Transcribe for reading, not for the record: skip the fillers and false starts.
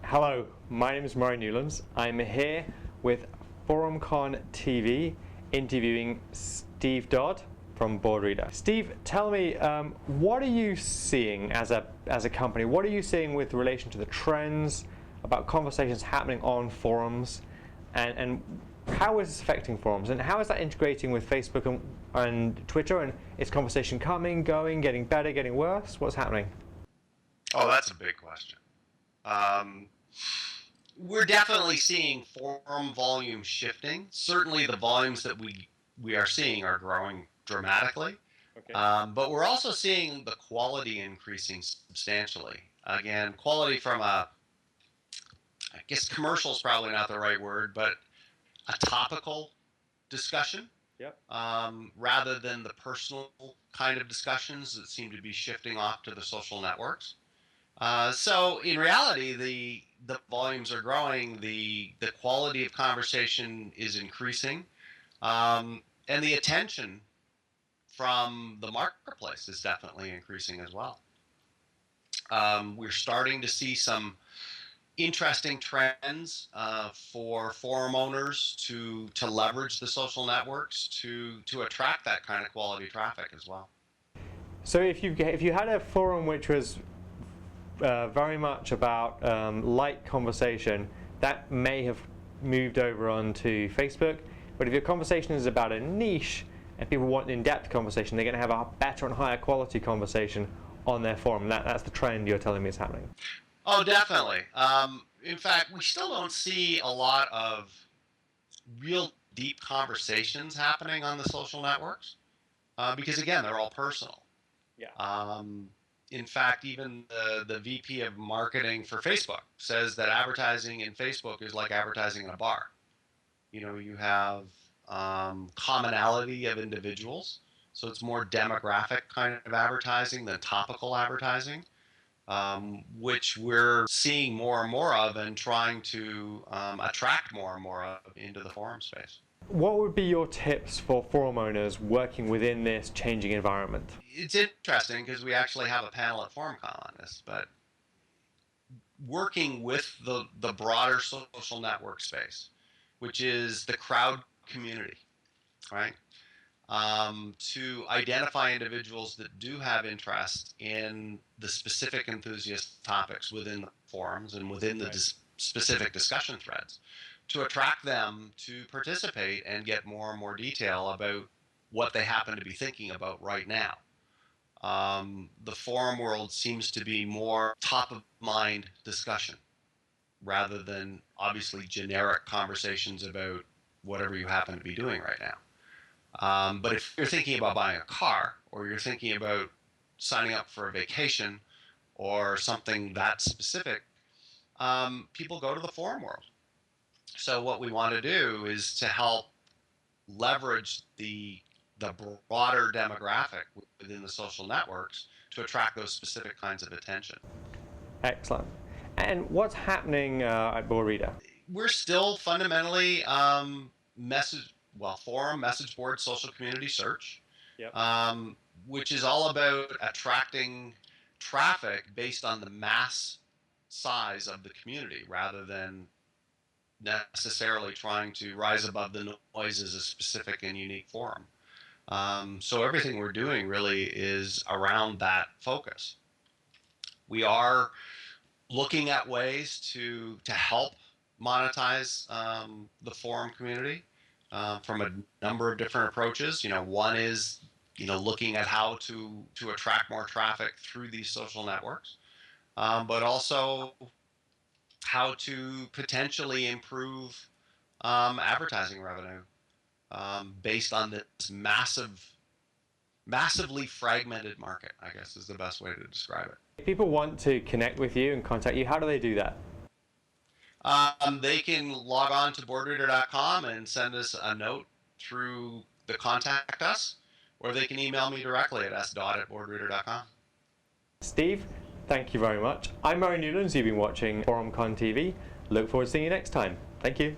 Hello, my name is Newlands. I'm here with ForumCon TV interviewing Steve Dodd from Boardreader. Steve, tell me, what are you seeing as a company? What are you seeing with relation to the trends about conversations happening on forums, and how is this affecting forums, and how is that integrating with Facebook and Twitter, and is conversation coming, going, getting better, getting worse? What's happening? Oh, that's a big question. We're definitely seeing forum volume shifting. Certainly the volumes that we are seeing are growing dramatically. Okay. But we're also seeing the quality increasing substantially. Again, quality from I guess commercial is probably not the right word, but a topical discussion. Yep. Rather than the personal kind of discussions that seem to be shifting off to the social networks. So in reality, the volumes are growing, the quality of conversation is increasing, and the attention from the marketplace is definitely increasing as well. We're starting to see some interesting trends for forum owners to leverage the social networks to attract that kind of quality traffic as well. So if you had a forum which was very much about light conversation, that may have moved over onto Facebook. But if your conversation is about a niche and people want an in-depth conversation, they're going to have a better and higher quality conversation on their forum. That's the trend you're telling me is happening. Oh, definitely. In fact, we still don't see a lot of real deep conversations happening on the social networks because, again, they're all personal. Yeah. In fact, even the VP of marketing for Facebook says that advertising in Facebook is like advertising in a bar. You know, you have commonality of individuals, so it's more demographic kind of advertising than topical advertising, which we're seeing more and more of and trying to attract more and more of into the forum space. What would be your tips for forum owners working within this changing environment? It's interesting because we actually have a panel at ForumCon on this, but working with the broader social network space, which is the crowd community, right? To identify individuals that do have interest in the specific enthusiast topics within the forums and within the specific discussion threads, to attract them to participate and get more and more detail about what they happen to be thinking about right now. The forum world seems to be more top of mind discussion rather than obviously generic conversations about whatever you happen to be doing right now. But if you're thinking about buying a car, or you're thinking about signing up for a vacation or something that specific, people go to the forum world. So what we want to do is to help leverage the broader demographic within the social networks to attract those specific kinds of attention. Excellent. And what's happening at Boardreader? We're still fundamentally forum, message board, social community search, Yep. Which is all about attracting traffic based on the mass size of the community rather than necessarily trying to rise above the noise as a specific and unique forum. So everything we're doing really is around that focus. We are looking at ways to help monetize the forum community from a number of different approaches. You know, one is looking at how to attract more traffic through these social networks, but also how to potentially improve advertising revenue based on this massively fragmented market, I guess is the best way to describe it. If people want to connect with you and contact you, how do they do that? They can log on to boardreader.com and send us a note through the contact us, or they can email me directly at sdodd@boardreader.com. Steve, thank you very much. I'm Newlands. You've been watching ForumCon TV. Look forward to seeing you next time. Thank you.